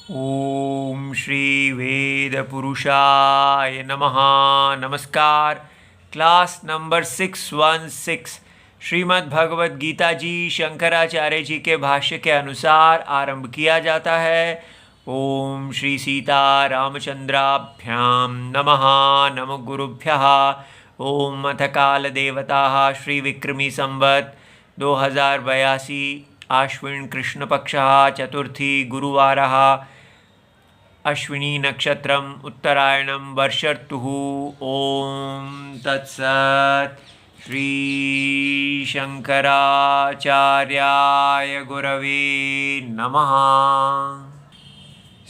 ओम श्री वेद पुरुषाय नमः। नमस्कार। क्लास नंबर 616 श्रीमद् भगवद गीता जी शंकराचार्य जी के भाष्य के अनुसार आरंभ किया जाता है। ओम श्री सीता रामचंद्राभ्याम नमः। नमो गुरुभ्यः। ओम अथ काल देवता श्री विक्रमी संवत 2082 आश्विन कृष्ण पक्षः चतुर्थी गुरुवारः अश्विनी नक्षत्रम उत्तरायणम वर्षर्तुः। ओम तत्सत्। श्री शंकराचार्याय गुरवे नमः।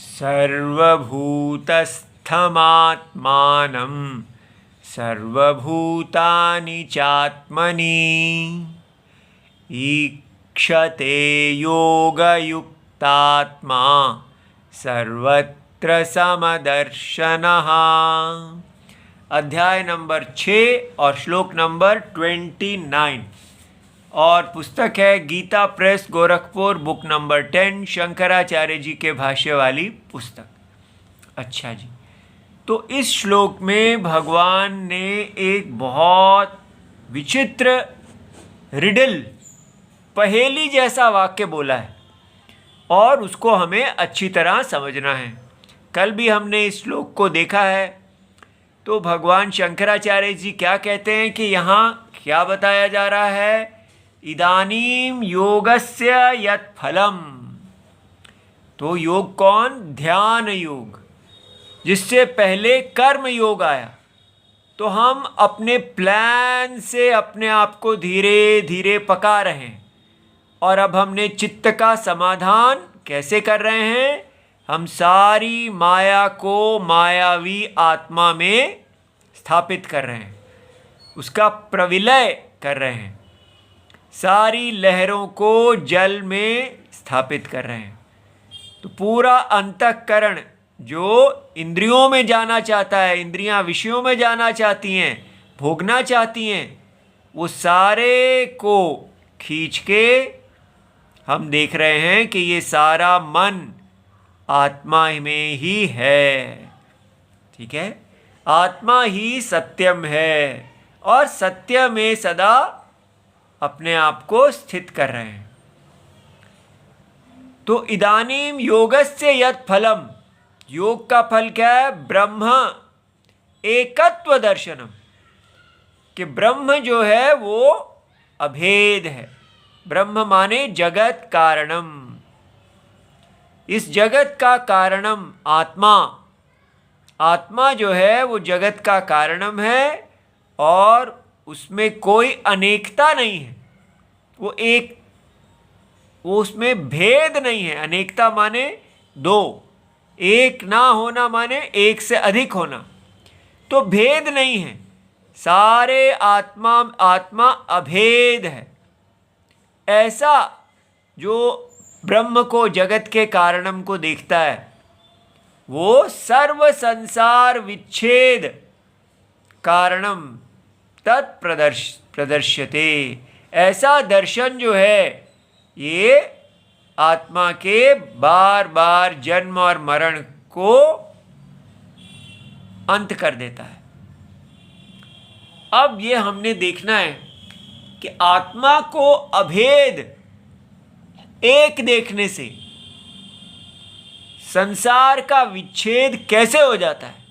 सर्वभूतस्थमात्मानं सर्वभूतानि चात्मनि ईक्षते योगयुक्तात्मा सर्वत्र समदर्शनः। अध्याय नंबर 6 और श्लोक नंबर 29 और पुस्तक है Gita Press Gorakhpur, book number 10, Shankaracharya ji के भाष्य वाली पुस्तक। अच्छा जी, तो इस श्लोक में भगवान ने एक बहुत विचित्र रिडल, पहेली जैसा वाक्य बोला है और उसको हमें अच्छी तरह समझना है। कल भी हमने इस श्लोक को देखा है। तो भगवान शंकराचार्य जी क्या कहते हैं कि यहाँ क्या बताया जा रहा है? इदानीम योगस्य यत् फलम। तो योग कौन? ध्यान योग, जिससे पहले कर्म योग आया। तो हम अपने प्लान से अपने आप को धीरे धीरे पका रहे हैं और अब हमने चित्त का समाधान कैसे कर रहे हैं? हम सारी माया को मायावी आत्मा में स्थापित कर रहे हैं, उसका प्रविलय कर रहे हैं, सारी लहरों को जल में स्थापित कर रहे हैं। तो पूरा अंतःकरण जो इंद्रियों में जाना चाहता है, इंद्रियां विषयों में जाना चाहती हैं, भोगना चाहती हैं, वो सारे को खींच के हम देख रहे हैं कि ये सारा मन आत्मा में ही है। ठीक है, आत्मा ही सत्यम है और सत्य में सदा अपने आप को स्थित कर रहे हैं। तो इदानीम योगस्य यत् फलम, योग का फल क्या है? ब्रह्म एकत्व दर्शनम, कि ब्रह्म जो है वो अभेद है। ब्रह्म माने जगत कारणम। इस जगत का कारणम आत्मा, आत्मा जो है वो जगत का कारणम है और उसमें कोई अनेकता नहीं है। वो उसमें भेद नहीं है। अनेकता माने दो, एक ना होना माने एक से अधिक होना। तो भेद नहीं है, सारे आत्मा अभेद है। ऐसा जो ब्रह्म को, जगत के कारणम को देखता है, वो सर्व संसार विच्छेद कारणम प्रदर्श्यते। ऐसा दर्शन जो है ये आत्मा के बार बार जन्म और मरण को अंत कर देता है। अब ये हमने देखना है कि आत्मा को अभेद एक देखने से संसार का विच्छेद कैसे हो जाता है।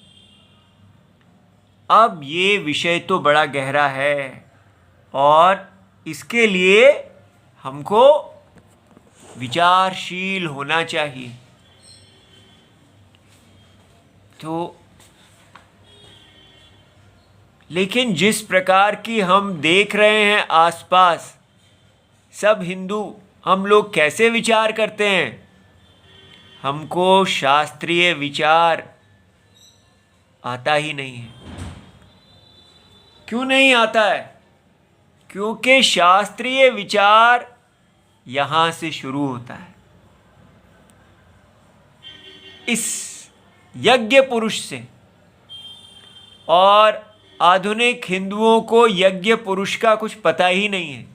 अब ये विषय तो बड़ा गहरा है और इसके लिए हमको विचारशील होना चाहिए। तो लेकिन जिस प्रकार की हम देख रहे हैं आसपास, सब हिंदू, हम लोग कैसे विचार करते हैं? हमको शास्त्रीय विचार आता ही नहीं है। क्यों नहीं आता है? क्योंकि शास्त्रीय विचार यहां से शुरू होता है, इस यज्ञ पुरुष से। और आधुनिक हिंदुओं को यज्ञ पुरुष का कुछ पता ही नहीं है।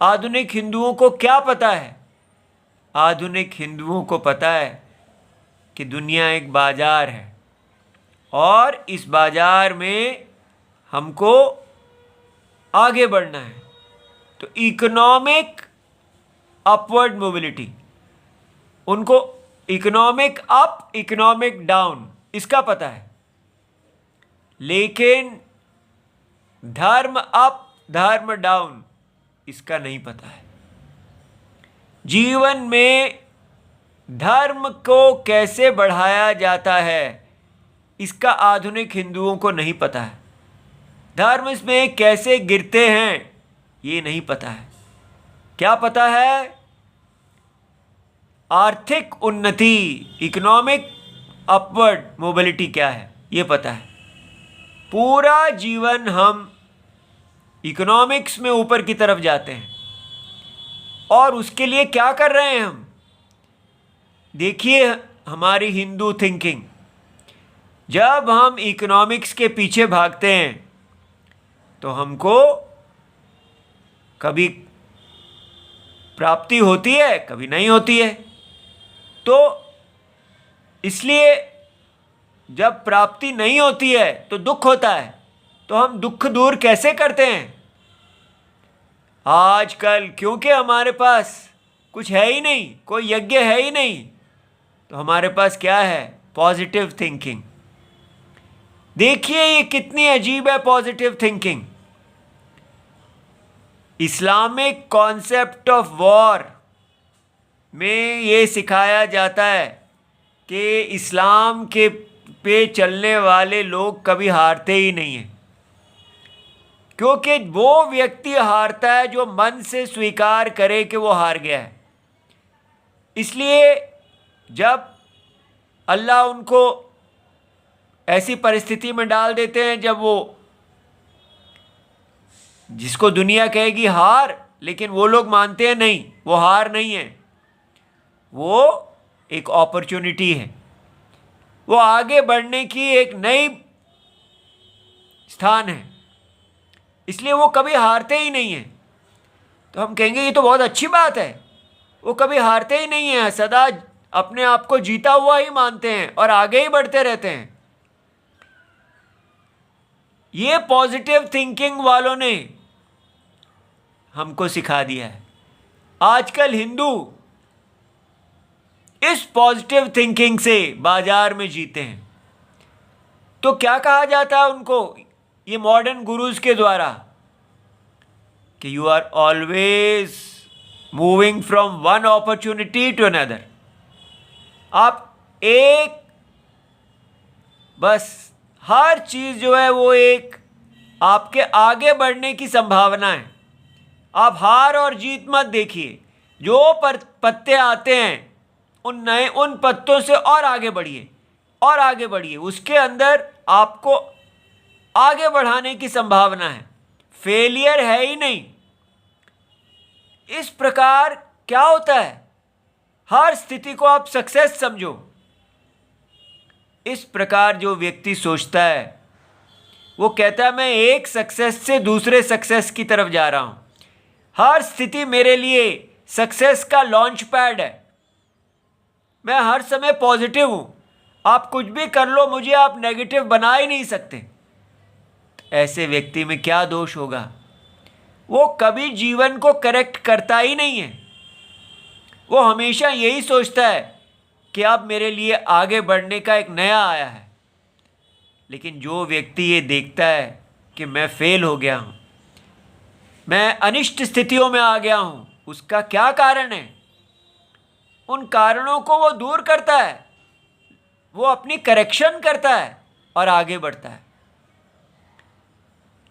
आधुनिक हिंदुओं को क्या पता है? आधुनिक हिंदुओं को पता है कि दुनिया एक बाजार है और इस बाजार में हमको आगे बढ़ना है। तो इकोनॉमिक अपवर्ड मोबिलिटी, उनको इकोनॉमिक अप इकोनॉमिक डाउन इसका पता है, लेकिन धर्म अप धर्म डाउन इसका नहीं पता है। जीवन में धर्म को कैसे बढ़ाया जाता है इसका आधुनिक हिंदुओं को नहीं पता है। धर्म इसमें कैसे गिरते हैं ये नहीं पता है। क्या पता है? आर्थिक उन्नति, इकोनॉमिक अपवर्ड मोबिलिटी क्या है ये पता है। पूरा जीवन हम इकोनॉमिक्स में ऊपर की तरफ जाते हैं और उसके लिए क्या कर रहे हैं हम? देखिए हमारी हिंदू थिंकिंग, जब हम इकोनॉमिक्स के पीछे भागते हैं तो हमको कभी प्राप्ति होती है, कभी नहीं होती है। तो इसलिए जब प्राप्ति नहीं होती है तो दुख होता है। तो हम दुख दूर कैसे करते हैं? आजकल क्योंकि हमारे पास कुछ है ही नहीं, कोई यज्ञ है ही नहीं, तो हमारे पास क्या है? Positive thinking. देखिए ये कितनी अजीब है positive thinking. Islamic concept of war में ये सिखाया जाता है कि इस्लाम के पे चलने वाले लोग कभी हारते ही नहीं हैं, क्योंकि वो व्यक्ति हारता है जो मन से स्वीकार करे कि वो हार गया है। इसलिए जब अल्लाह उनको ऐसी परिस्थिति में डाल देते हैं जब वो, जिसको दुनिया कहेगी हार, लेकिन वो लोग मानते हैं नहीं, वो हार नहीं है, वो एक अपॉर्चुनिटी है, वो आगे बढ़ने की एक नई स्थान है। इसलिए वो कभी हारते ही नहीं हैं। तो हम कहेंगे ये तो बहुत अच्छी बात है, वो कभी हारते ही नहीं हैं, सदा अपने आप को जीता हुआ ही मानते हैं और आगे ही बढ़ते रहते हैं। ये पॉजिटिव थिंकिंग वालों ने हमको सिखा दिया है। आजकल हिंदू इस पॉजिटिव थिंकिंग से बाजार में जीते हैं। तो क्या कहा जाता है उनको ये मॉडर्न गुरुज के द्वारा कि you are always moving from one opportunity to another. आप एक, बस हर चीज़ जो है वो एक आपके आगे बढ़ने की संभावना है। आप हार और जीत मत देखिए। जो पत्ते आते हैं उन पत्तों से और आगे बढ़िए और आगे बढ़िए। उसके अंदर आपको आगे बढ़ाने की संभावना है, फेलियर है ही नहीं। इस प्रकार क्या होता है, हर स्थिति को आप सक्सेस समझो। इस प्रकार जो व्यक्ति सोचता है वो कहता है मैं एक सक्सेस से दूसरे सक्सेस की तरफ जा रहा हूं। हर स्थिति मेरे लिए सक्सेस का लॉन्च पैड है। मैं हर समय पॉजिटिव हूं। आप कुछ भी कर लो, मुझे आप नेगेटिव बना ही नहीं सकते। ऐसे व्यक्ति में क्या दोष होगा? वो कभी जीवन को करेक्ट करता ही नहीं है। वो हमेशा यही सोचता है कि अब मेरे लिए आगे बढ़ने का एक नया आया है। लेकिन जो व्यक्ति ये देखता है कि मैं फेल हो गया हूँ, मैं अनिष्ट स्थितियों में आ गया हूँ, उसका क्या कारण है? उन कारणों को वो दूर करता है, वो अपनी करेक्शन करता है और आगे बढ़ता है।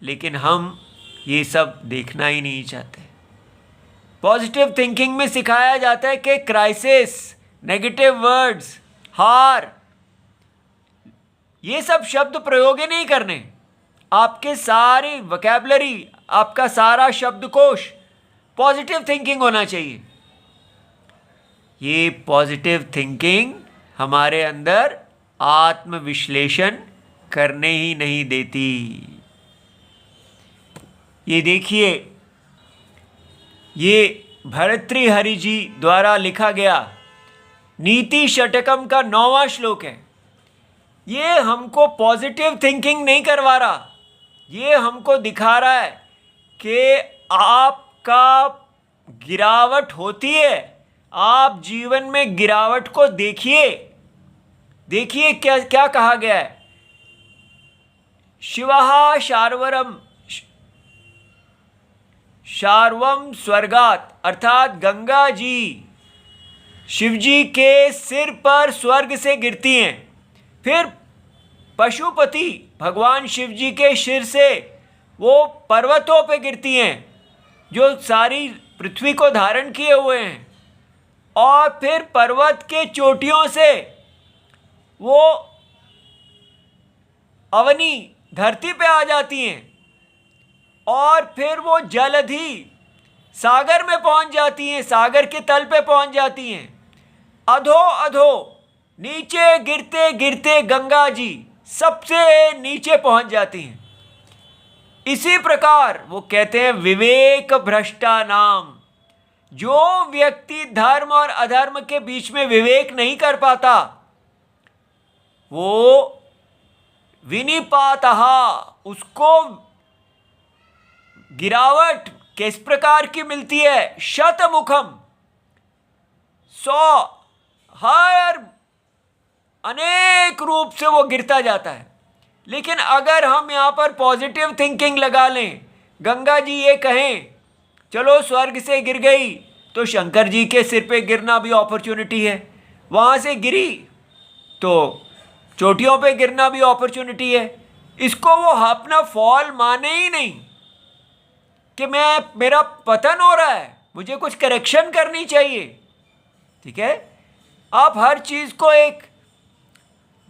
लेकिन हम ये सब देखना ही नहीं चाहते। पॉजिटिव थिंकिंग में सिखाया जाता है कि क्राइसिस, नेगेटिव वर्ड्स, हार, ये सब शब्द प्रयोग ही नहीं करने। आपके सारी वोकैबुलरी, आपका सारा शब्दकोश पॉजिटिव थिंकिंग होना चाहिए। ये पॉजिटिव थिंकिंग हमारे अंदर आत्मविश्लेषण करने ही नहीं देती। ये देखिए, ये भर्तृहरि जी द्वारा लिखा गया नीति षटकम का 9वां श्लोक है। ये हमको पॉजिटिव थिंकिंग नहीं करवा रहा, ये हमको दिखा रहा है कि आपका गिरावट होती है, आप जीवन में गिरावट को देखिए। देखिए क्या क्या कहा गया है, शिवः शार्वम स्वर्गात, अर्थात गंगा जी शिव जी के सिर पर स्वर्ग से गिरती हैं। फिर पशुपति भगवान शिव जी के सिर से वो पर्वतों पे गिरती हैं जो सारी पृथ्वी को धारण किए हुए हैं, और फिर पर्वत के चोटियों से वो अवनी धरती पे आ जाती हैं, और फिर वो जलधि सागर में पहुंच जाती हैं, सागर के तल पे पहुंच जाती हैं। अधो अधो नीचे गिरते गिरते गंगा जी सबसे नीचे पहुंच जाती हैं। इसी प्रकार वो कहते हैं विवेक भ्रष्टा नाम, जो व्यक्ति धर्म और अधर्म के बीच में विवेक नहीं कर पाता वो विनिपातः, उसको गिरावट किस प्रकार की मिलती है, शतमुखम, 100 हर अनेक रूप से वो गिरता जाता है। लेकिन अगर हम यहाँ पर पॉजिटिव थिंकिंग लगा लें, गंगा जी ये कहें चलो स्वर्ग से गिर गई तो शंकर जी के सिर पे गिरना भी अपॉर्चुनिटी है, वहाँ से गिरी तो चोटियों पे गिरना भी अपॉर्चुनिटी है। इसको वो अपना फॉल माने ही नहीं कि मेरा पतन हो रहा है, मुझे कुछ करेक्शन करनी चाहिए। ठीक है, आप हर चीज़ को एक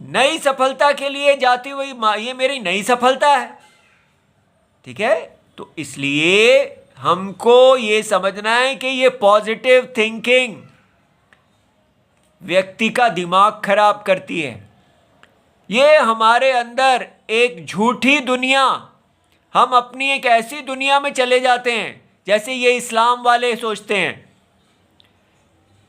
नई सफलता के लिए जाती हुई ये मेरी नई सफलता है। ठीक है, तो इसलिए हमको ये समझना है कि ये पॉजिटिव थिंकिंग व्यक्ति का दिमाग खराब करती है। ये हमारे अंदर एक झूठी दुनिया, हम अपनी एक ऐसी दुनिया में चले जाते हैं जैसे ये इस्लाम वाले सोचते हैं।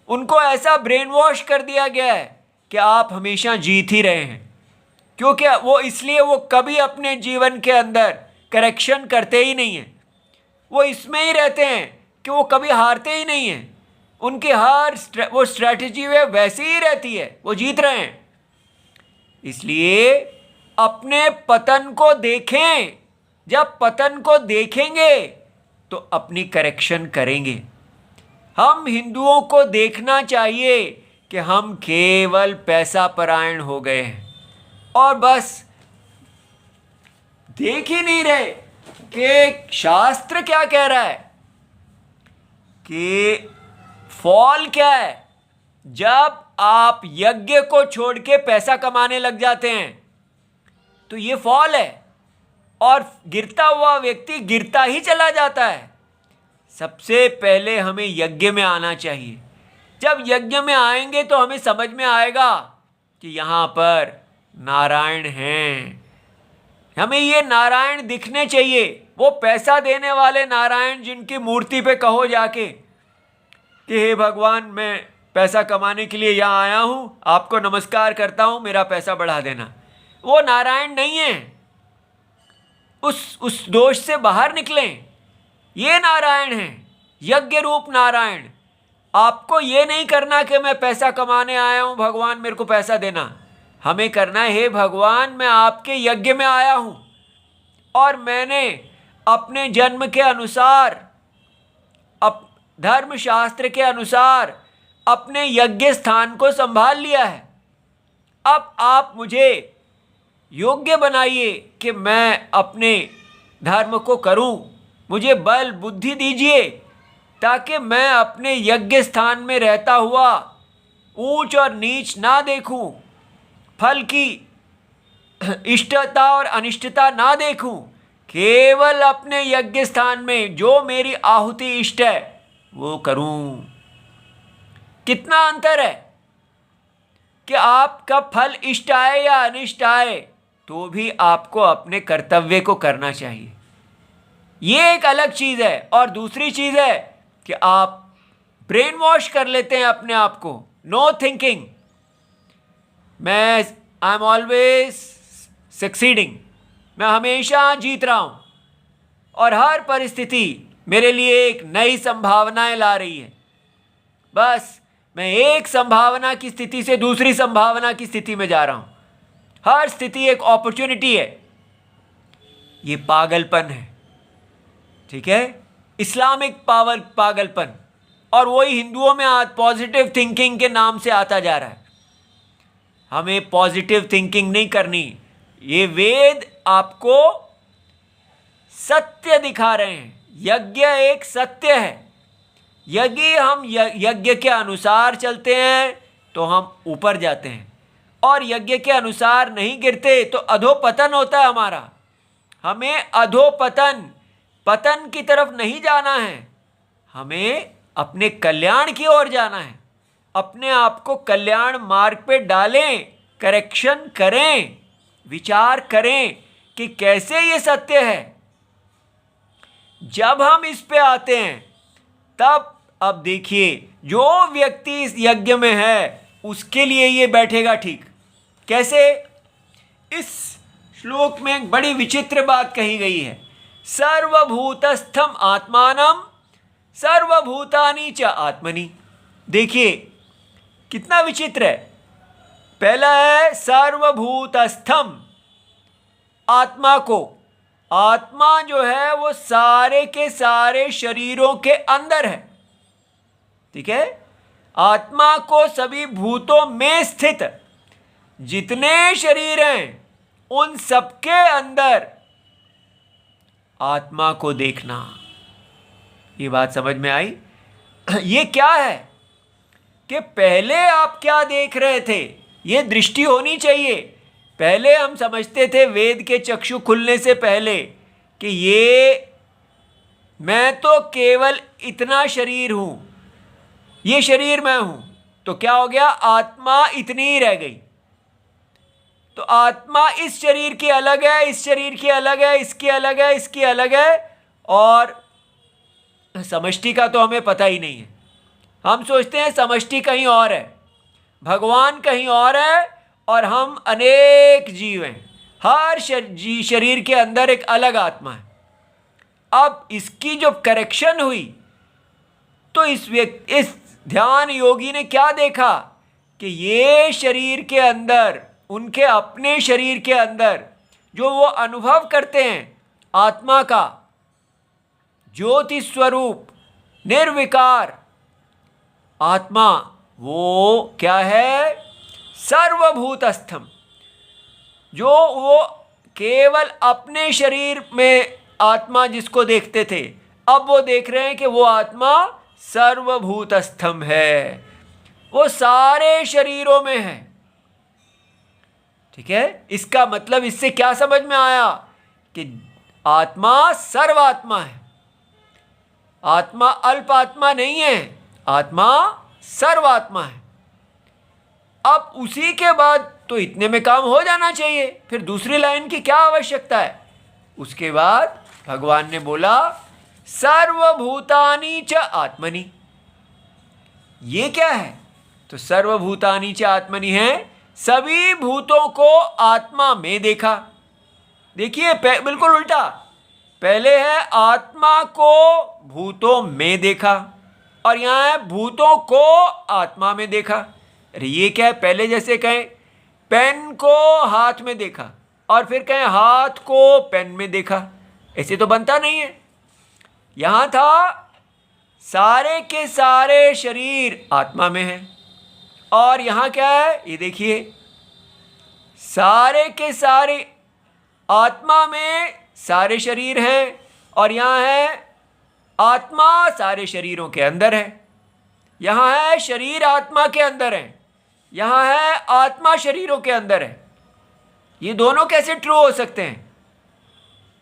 उनको ऐसा ब्रेन वॉश कर दिया गया है कि आप हमेशा जीत ही रहे हैं, क्योंकि वो इसलिए वो कभी अपने जीवन के अंदर करेक्शन करते ही नहीं हैं। वो इसमें ही रहते हैं कि वो कभी हारते ही नहीं हैं, उनकी हर वो स्ट्रैटेजी वे वैसी ही रहती है, वो जीत रहे हैं। इसलिए अपने पतन को देखें, जब पतन को देखेंगे तो अपनी करेक्शन करेंगे। हम हिंदुओं को देखना चाहिए कि हम केवल पैसा परायण हो गए हैं और बस देख ही नहीं रहे कि शास्त्र क्या कह रहा है, कि फॉल क्या है। जब आप यज्ञ को छोड़ के पैसा कमाने लग जाते हैं तो ये फॉल है, और गिरता हुआ व्यक्ति गिरता ही चला जाता है। सबसे पहले हमें यज्ञ में आना चाहिए। जब यज्ञ में आएंगे तो हमें समझ में आएगा कि यहाँ पर नारायण हैं। हमें ये नारायण दिखने चाहिए, वो पैसा देने वाले नारायण जिनकी मूर्ति पे कहो जाके कि हे भगवान, मैं पैसा कमाने के लिए यहाँ आया हूँ, आपको नमस्कार करता हूँ, मेरा पैसा बढ़ा देना। वो नारायण नहीं है, उस दोष से बाहर निकलें। ये नारायण हैं, यज्ञ रूप नारायण। आपको ये नहीं करना कि मैं पैसा कमाने आया हूँ, भगवान मेरे को पैसा देना। हमें करना है, हे भगवान, मैं आपके यज्ञ में आया हूँ और मैंने अपने जन्म के अनुसार, धर्म शास्त्र के अनुसार अपने यज्ञ स्थान को संभाल लिया है। अब आप मुझे योग्य बनाइए कि मैं अपने धर्म को करूं। मुझे बल बुद्धि दीजिए ताकि मैं अपने यज्ञ स्थान में रहता हुआ ऊंच और नीच ना देखूं, फल की इष्टता और अनिष्टता ना देखूं, केवल अपने यज्ञ स्थान में जो मेरी आहुति इष्ट है वो करूं। कितना अंतर है कि आपका फल इष्ट आए या अनिष्ट आए तो भी आपको अपने कर्तव्य को करना चाहिए। ये एक अलग चीज़ है। और दूसरी चीज़ है कि आप ब्रेन वॉश कर लेते हैं अपने आप को। No thinking, I am always succeeding, मैं हमेशा जीत रहा हूं और हर परिस्थिति मेरे लिए एक नई संभावनाएं ला रही है। बस मैं एक संभावना की स्थिति से दूसरी संभावना की स्थिति में जा रहा हूं। हर स्थिति एक अपॉर्चुनिटी है। ये पागलपन है, ठीक है, इस्लामिक पागलपन, और वही हिंदुओं में आज पॉजिटिव थिंकिंग के नाम से आता जा रहा है। हमें पॉजिटिव थिंकिंग नहीं करनी। ये वेद आपको सत्य दिखा रहे हैं। यज्ञ एक सत्य है। यदि हम यज्ञ के अनुसार चलते हैं तो हम ऊपर जाते हैं, और यज्ञ के अनुसार नहीं गिरते तो अधोपतन होता है हमारा। हमें पतन की तरफ नहीं जाना है, हमें अपने कल्याण की ओर जाना है। अपने आप को कल्याण मार्ग पे डालें, करेक्शन करें, विचार करें कि कैसे ये सत्य है। जब हम इस पे आते हैं तब अब देखिए, जो व्यक्ति इस यज्ञ में है उसके लिए ये बैठेगा ठीक। कैसे? इस श्लोक में एक बड़ी विचित्र बात कही गई है। सर्वभूतस्थम आत्मानम सर्वभूतानि च आत्मनि। देखिए कितना विचित्र है। पहला है सर्वभूतस्थम, आत्मा को। आत्मा जो है वो सारे के सारे शरीरों के अंदर है, ठीक है। आत्मा को सभी भूतों में स्थित जितने शरीर हैं उन सबके अंदर आत्मा को देखना। ये बात समझ में आई? ये क्या है कि पहले आप क्या देख रहे थे, ये दृष्टि होनी चाहिए। पहले हम समझते थे वेद के चक्षु खुलने से पहले कि ये मैं तो केवल इतना शरीर हूं, ये शरीर मैं हूं। तो क्या हो गया? आत्मा इतनी ही रह गई। तो आत्मा इस शरीर की अलग है, इस शरीर की अलग है, इसकी अलग है, इसकी अलग है, और समष्टि का तो हमें पता ही नहीं है। हम सोचते हैं समष्टि कहीं और है, भगवान कहीं और है, और हम अनेक जीव हैं। हर शरीर के अंदर एक अलग आत्मा है। अब इसकी जो करेक्शन हुई तो इस ध्यान योगी ने क्या देखा कि ये शरीर के अंदर, उनके अपने शरीर के अंदर जो वो अनुभव करते हैं आत्मा का ज्योति स्वरूप निर्विकार आत्मा, वो क्या है? सर्वभूतस्थम। जो वो केवल अपने शरीर में आत्मा जिसको देखते थे, अब वो देख रहे हैं कि वो आत्मा सर्वभूतस्थम है, वो सारे शरीरों में है, ठीक है। इसका मतलब इससे क्या समझ में आया कि आत्मा सर्वात्मा है। आत्मा अल्प आत्मा नहीं है, आत्मा सर्वात्मा है। अब उसी के बाद तो इतने में काम हो जाना चाहिए, फिर दूसरी लाइन की क्या आवश्यकता है? उसके बाद भगवान ने बोला सर्वभूतानि च आत्मनि। ये क्या है? तो सर्वभूतानि च आत्मनि है, सभी भूतों को आत्मा में देखा। देखिए बिल्कुल उल्टा, पहले है आत्मा को भूतों में देखा, और यहां है भूतों को आत्मा में देखा। अरे ये क्या है? पहले जैसे कहें पेन को हाथ में देखा, और फिर कहें हाथ को पेन में देखा, ऐसे तो बनता नहीं है। यहां था सारे के सारे शरीर आत्मा में है, और यहां क्या है? ये देखिए सारे के सारे आत्मा में सारे शरीर हैं, और यहां है आत्मा सारे शरीरों के अंदर है। यहां है शरीर आत्मा के अंदर है, यहां है आत्मा शरीरों के अंदर है। ये दोनों कैसे ट्रू हो सकते हैं?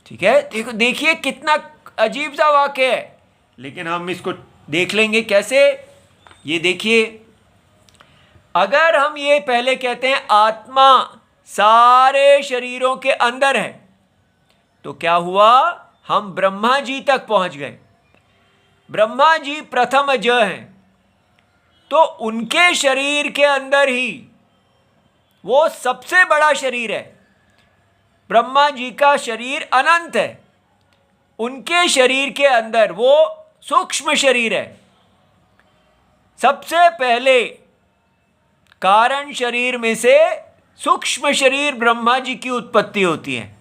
ठीक है, देखिए कितना अजीब सा वाक्य है, लेकिन हम इसको देख लेंगे कैसे। ये देखिए, अगर हम ये पहले कहते हैं आत्मा सारे शरीरों के अंदर है, तो क्या हुआ? हम ब्रह्मा जी तक पहुंच गए। ब्रह्मा जी प्रथम ज हैं, तो उनके शरीर के अंदर ही वो सबसे बड़ा शरीर है। ब्रह्मा जी का शरीर अनंत है, उनके शरीर के अंदर वो सूक्ष्म शरीर है। सबसे पहले कारण शरीर में से सूक्ष्म शरीर ब्रह्मा जी की उत्पत्ति होती है।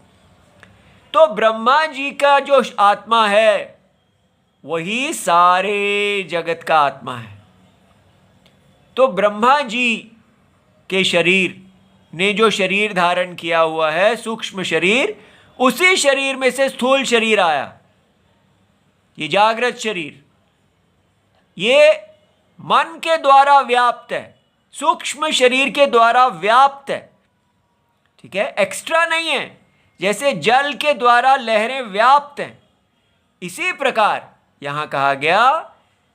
तो ब्रह्मा जी का जो आत्मा है वही सारे जगत का आत्मा है। तो ब्रह्मा जी के शरीर ने जो शरीर धारण किया हुआ है सूक्ष्म शरीर, उसी शरीर में से स्थूल शरीर आया, ये जागृत शरीर। ये मन के द्वारा व्याप्त है, सूक्ष्म शरीर के द्वारा व्याप्त है, ठीक है, एक्स्ट्रा नहीं है। जैसे जल के द्वारा लहरें व्याप्त हैं, इसी प्रकार यहां कहा गया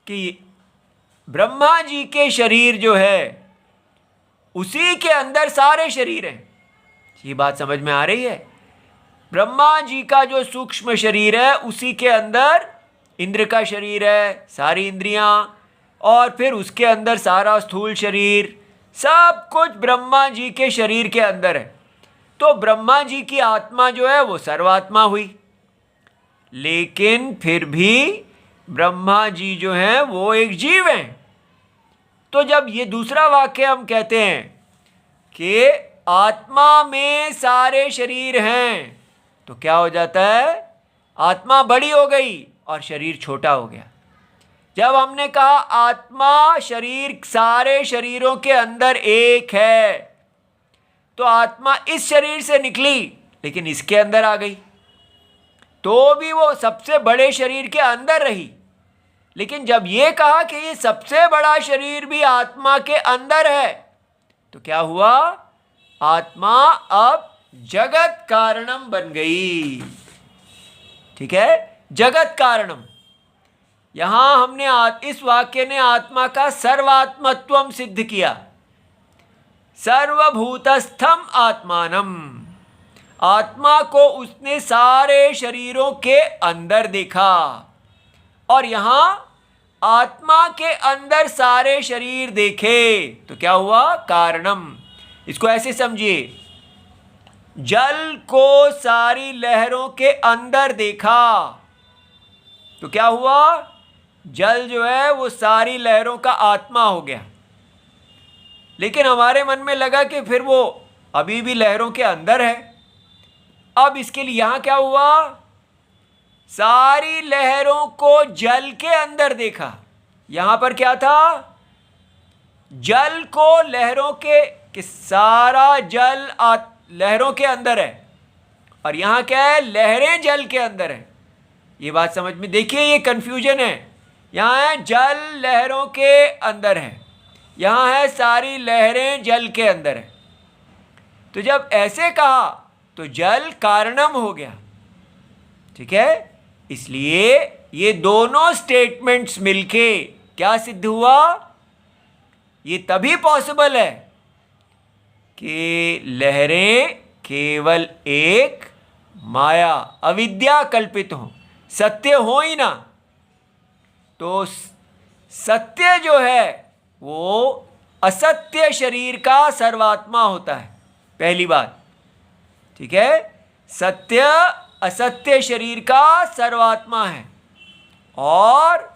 कि ब्रह्मा जी के शरीर जो है उसी के अंदर सारे शरीर हैं। ये बात समझ में आ रही है? ब्रह्मा जी का जो सूक्ष्म शरीर है उसी के अंदर इंद्र का शरीर है, सारी इंद्रियां, और फिर उसके अंदर सारा स्थूल शरीर, सब कुछ ब्रह्मा जी के शरीर के अंदर है। तो ब्रह्मा जी की आत्मा जो है वो सर्वात्मा हुई, लेकिन फिर भी ब्रह्मा जी जो हैं वो एक जीव हैं। तो जब ये दूसरा वाक्य हम कहते हैं कि आत्मा में सारे शरीर हैं, तो क्या हो जाता है? आत्मा बड़ी हो गई और शरीर छोटा हो गया। जब हमने कहा आत्मा शरीर सारे शरीरों के अंदर एक है, तो आत्मा इस शरीर से निकली लेकिन इसके अंदर आ गई, तो भी वो सबसे बड़े शरीर के अंदर रही। लेकिन जब ये कहा कि ये सबसे बड़ा शरीर भी आत्मा के अंदर है, तो क्या हुआ? आत्मा अब जगत कारणम बन गई, ठीक है, जगत कारणम। यहां हमने इस वाक्य ने आत्मा का सर्वात्मत्वम सिद्ध किया। सर्वभूतस्थम आत्मानम, आत्मा को उसने सारे शरीरों के अंदर देखा, और यहां आत्मा के अंदर सारे शरीर देखे तो क्या हुआ? कारणम। इसको ऐसे समझिए, जल को सारी लहरों के अंदर देखा तो क्या हुआ? जल जो है वो सारी लहरों का आत्मा हो गया। लेकिन हमारे मन में लगा कि फिर वो अभी भी लहरों के अंदर है। अब इसके लिए यहां क्या हुआ? सारी लहरों को जल के अंदर देखा। यहां पर क्या था? जल को लहरों के सारा जल लहरों के अंदर है, और यहां क्या है? लहरें जल के अंदर है। ये बात समझ में, देखिए ये कंफ्यूजन है। यहां है जल लहरों के अंदर है, यहां है सारी लहरें जल के अंदर है। तो जब ऐसे कहा तो जल कारणम हो गया, ठीक है। इसलिए ये दोनों स्टेटमेंट्स मिलके क्या सिद्ध हुआ? ये तभी पॉसिबल है कि लहरें केवल एक माया अविद्या कल्पित हो, सत्य हो ही ना। तो सत्य जो है वो असत्य शरीर का सर्वात्मा होता है, पहली बात, ठीक है। सत्य असत्य शरीर का सर्वात्मा है, और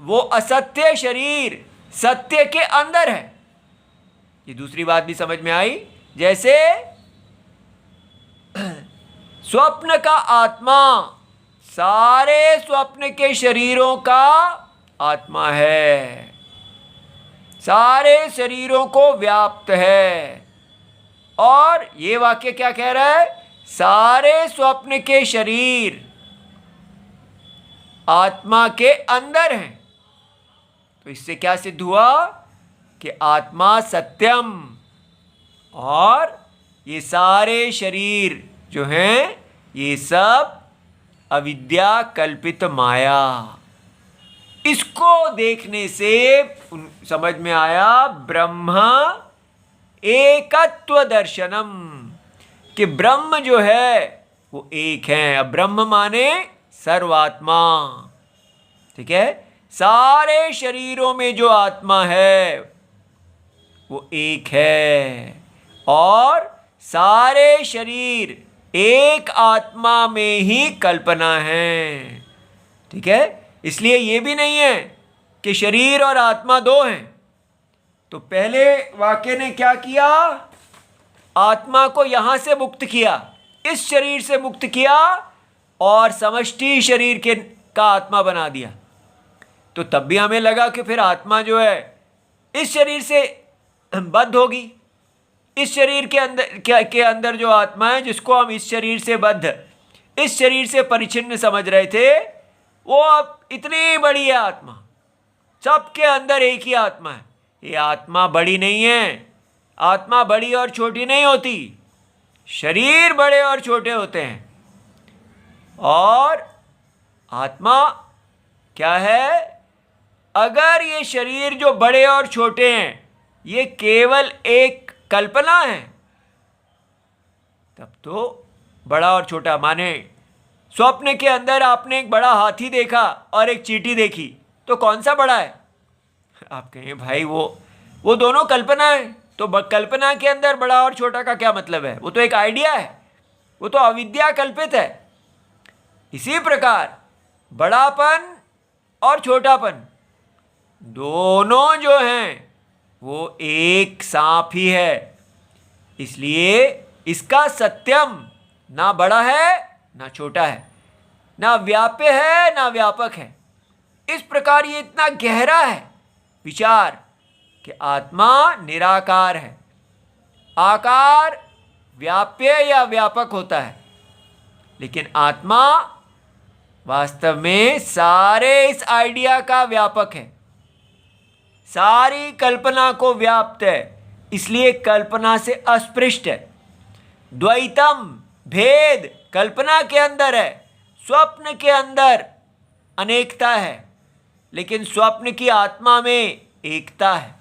वो असत्य शरीर सत्य के अंदर है। ये दूसरी बात भी समझ में आई। जैसे स्वप्न का आत्मा सारे स्वप्न के शरीरों का आत्मा है, सारे शरीरों को व्याप्त है। और ये वाक्य क्या कह रहा है? सारे स्वप्न के शरीर आत्मा के अंदर हैं। तो इससे क्या सिद्ध हुआ कि आत्मा सत्यम, और ये सारे शरीर जो हैं ये सब अविद्या कल्पित माया। इसको देखने से समझ में आया ब्रह्म एकत्व दर्शनम, कि ब्रह्म जो है वो एक है। अब ब्रह्म माने सर्वात्मा, ठीक है। सारे शरीरों में जो आत्मा है वो एक है, और सारे शरीर एक आत्मा में ही कल्पना है। ठीक है, इसलिए ये भी नहीं है कि शरीर और आत्मा दो हैं। तो पहले वाक्य ने क्या किया, आत्मा को यहां से मुक्त किया, इस शरीर से मुक्त किया, और समष्टि शरीर का आत्मा बना दिया। तो तब भी हमें लगा कि फिर आत्मा जो है इस शरीर से बद्ध होगी। इस शरीर के अंदर जो आत्मा है, जिसको हम इस शरीर से बद्ध, इस शरीर से परिचिन्न समझ रहे थे, वो अब इतनी बड़ी है आत्मा, सबके अंदर एक ही आत्मा है। ये आत्मा बड़ी नहीं है, आत्मा बड़ी और छोटी नहीं होती, शरीर बड़े और छोटे होते हैं। और आत्मा क्या है, अगर ये शरीर जो बड़े और छोटे हैं ये केवल एक कल्पना है, तब तो बड़ा और छोटा, माने स्वप्न के अंदर आपने एक बड़ा हाथी देखा और एक चींटी देखी, तो कौन सा बड़ा है? आप कहें भाई वो दोनों कल्पना है, तो कल्पना के अंदर बड़ा और छोटा का क्या मतलब है? वो तो एक आइडिया है, वो तो अविद्या कल्पित है। इसी प्रकार बड़ापन और छोटापन दोनों जो हैं वो एक सांप ही है। इसलिए इसका सत्यम ना बड़ा है ना छोटा है, ना व्याप्य है ना व्यापक है। इस प्रकार ये इतना गहरा है विचार कि आत्मा निराकार है, आकार व्याप्य या व्यापक होता है, लेकिन आत्मा वास्तव में सारे इस आइडिया का व्यापक है, सारी कल्पना को व्याप्त है, इसलिए कल्पना से अस्पृष्ट है। द्वैतम भेद कल्पना के अंदर है, स्वप्न के अंदर अनेकता है, लेकिन स्वप्न की आत्मा में एकता है।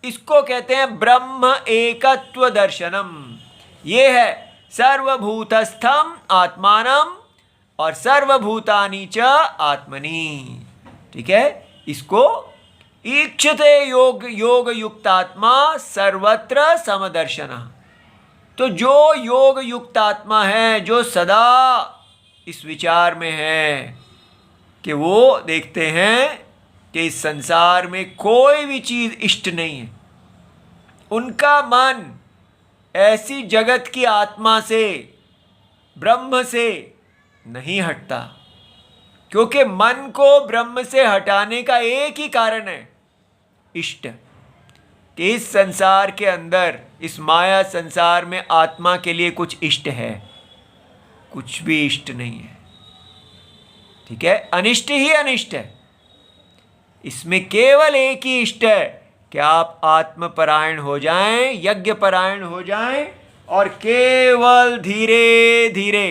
इसको कहते हैं ब्रह्म एकत्व दर्शनम। ये है सर्वभूतस्थम आत्मानम और सर्वभूतानि च आत्मनि। ठीक है, इसको ईक्षते योग युक्तात्मा सर्वत्र समदर्शन। तो जो योग युक्त आत्मा है, जो सदा इस विचार में है कि वो देखते हैं कि इस संसार में कोई भी चीज़ इष्ट नहीं है, उनका मन ऐसी जगत की आत्मा से, ब्रह्म से नहीं हटता, क्योंकि मन को ब्रह्म से हटाने का एक ही कारण है, इष्ट। कि इस संसार के अंदर, इस माया संसार में आत्मा के लिए कुछ इष्ट है, कुछ भी इष्ट नहीं है। ठीक है, अनिष्ट ही अनिष्ट है। इसमें केवल एक ही इष्ट है कि आप आत्मपरायण हो जाएं, यज्ञ परायण हो जाएं, और केवल धीरे धीरे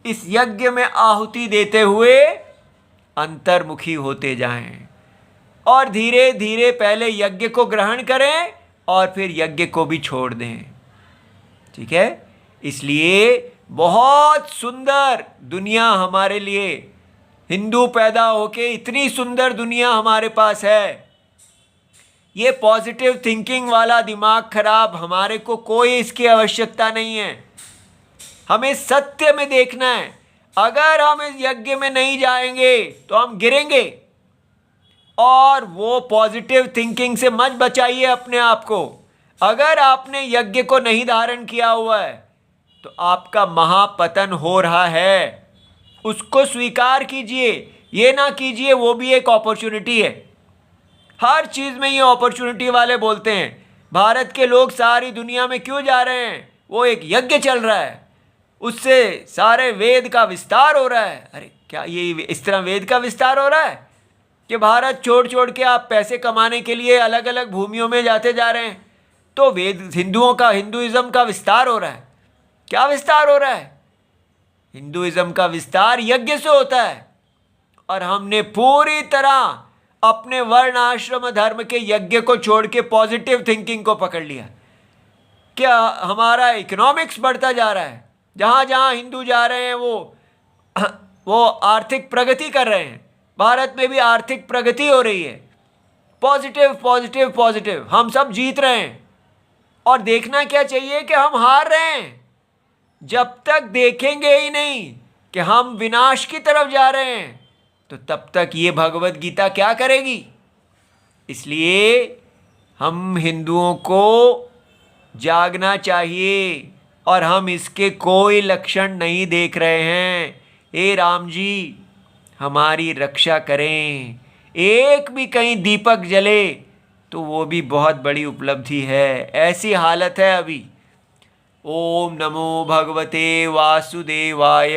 इस यज्ञ में आहुति देते हुए अंतर्मुखी होते जाएं, और धीरे धीरे पहले यज्ञ को ग्रहण करें और फिर यज्ञ को भी छोड़ दें। ठीक है, इसलिए बहुत सुंदर दुनिया हमारे लिए, हिंदू पैदा होके इतनी सुंदर दुनिया हमारे पास है। ये पॉजिटिव थिंकिंग वाला दिमाग खराब, हमारे को कोई इसकी आवश्यकता नहीं है। हमें सत्य में देखना है। अगर हम इस यज्ञ में नहीं जाएंगे तो हम गिरेंगे, और वो पॉजिटिव थिंकिंग से मत बचाइए अपने आप को। अगर आपने यज्ञ को नहीं धारण किया हुआ है तो आपका महापतन हो रहा है, उसको स्वीकार कीजिए। ये ना कीजिए वो भी एक अपॉर्चुनिटी है। हर चीज़ में ये अपॉर्चुनिटी वाले बोलते हैं। भारत के लोग सारी दुनिया में क्यों जा रहे हैं? वो एक यज्ञ चल रहा है, उससे सारे वेद का विस्तार हो रहा है। अरे क्या ये इस तरह वेद का विस्तार हो रहा है कि भारत छोड़ छोड़ के आप पैसे कमाने के लिए अलग अलग भूमियों में जाते जा रहे हैं? तो वेद हिंदुओं का, हिंदुइज्म का विस्तार हो रहा है। क्या विस्तार हो रहा है? हिंदुइज्म का विस्तार यज्ञ से होता है, और हमने पूरी तरह अपने वर्ण आश्रम धर्म के यज्ञ को छोड़ के पॉजिटिव थिंकिंग को पकड़ लिया। क्या हमारा इकोनॉमिक्स बढ़ता जा रहा है, जहाँ जहाँ हिंदू जा रहे हैं वो आर्थिक प्रगति कर रहे हैं, भारत में भी आर्थिक प्रगति हो रही है। पॉजिटिव पॉजिटिव पॉजिटिव, हम सब जीत रहे हैं। और देखना क्या चाहिए कि हम हार रहे हैं। जब तक देखेंगे ही नहीं कि हम विनाश की तरफ जा रहे हैं, तो तब तक ये भगवत गीता क्या करेगी। इसलिए हम हिंदुओं को जागना चाहिए, और हम इसके कोई लक्षण नहीं देख रहे हैं। हे राम जी, हमारी रक्षा करें। एक भी कहीं दीपक जले तो वो भी बहुत बड़ी उपलब्धि है। ऐसी हालत है अभी। ओम नमो भगवते वासुदेवाय।